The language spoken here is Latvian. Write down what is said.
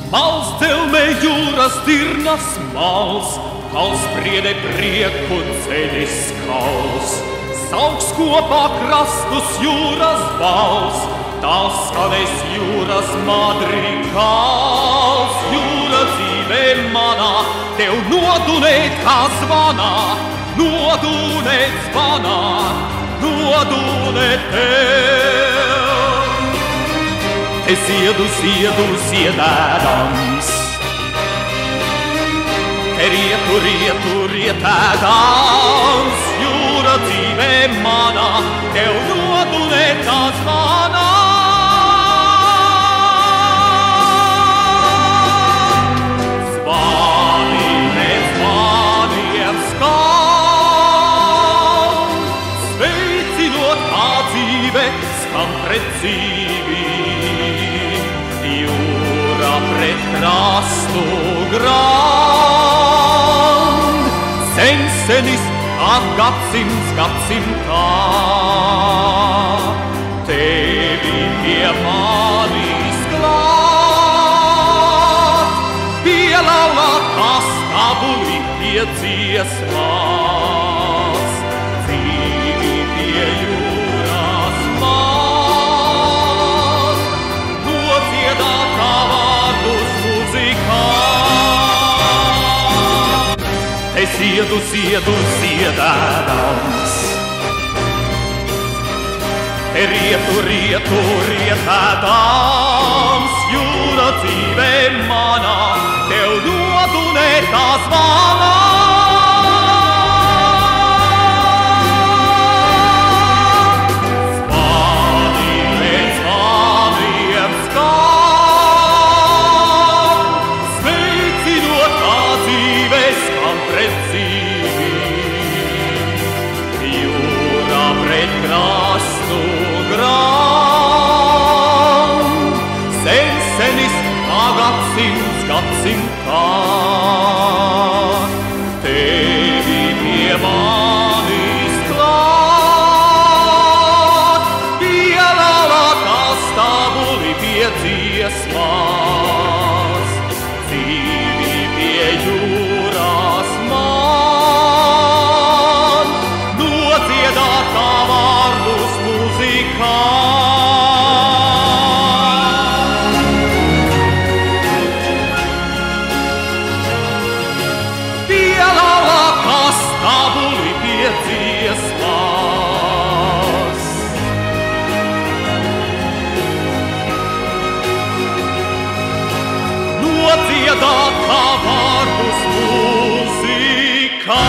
Mals celmē jūras dirnas mals, kals priedē prieku ceļis kals. Sauks kopā krastus jūras bals, tās skanēs jūras madrigāls. Jūra dzīvē manā, tev nodunēt kā zvanā, nodunēt zvanā, nodunēt tev. Es ziedu ziedēdams, te rietu rietēdams. Jūra dzīvē manā, tev nodunēt kā zvanā. Skan precīvi, jūra pret krastu grand. Sensenis kā gadsimts gadsimtā, tevi pie manis klāt. Pielauā kā stabuli pie dziesmās, dzīvi pie jūras mās. Nociedā kā vārdus muzikā, es ziedu ziedēdams, te rietu rietēdams. Jūra dzīvē manā, tev nodunēt kā zvanā. Krastu grand, sensenis kā gadsimts gadsimtā, tevi pie manis klāt. Pielāvā kā stabuli pie dziesmās, dzīvi pie jūras man, nociedā kā vārdus muzikā. Pielāvā kā stabuli pie dziesmās, nociedā kā vārdus muzikā.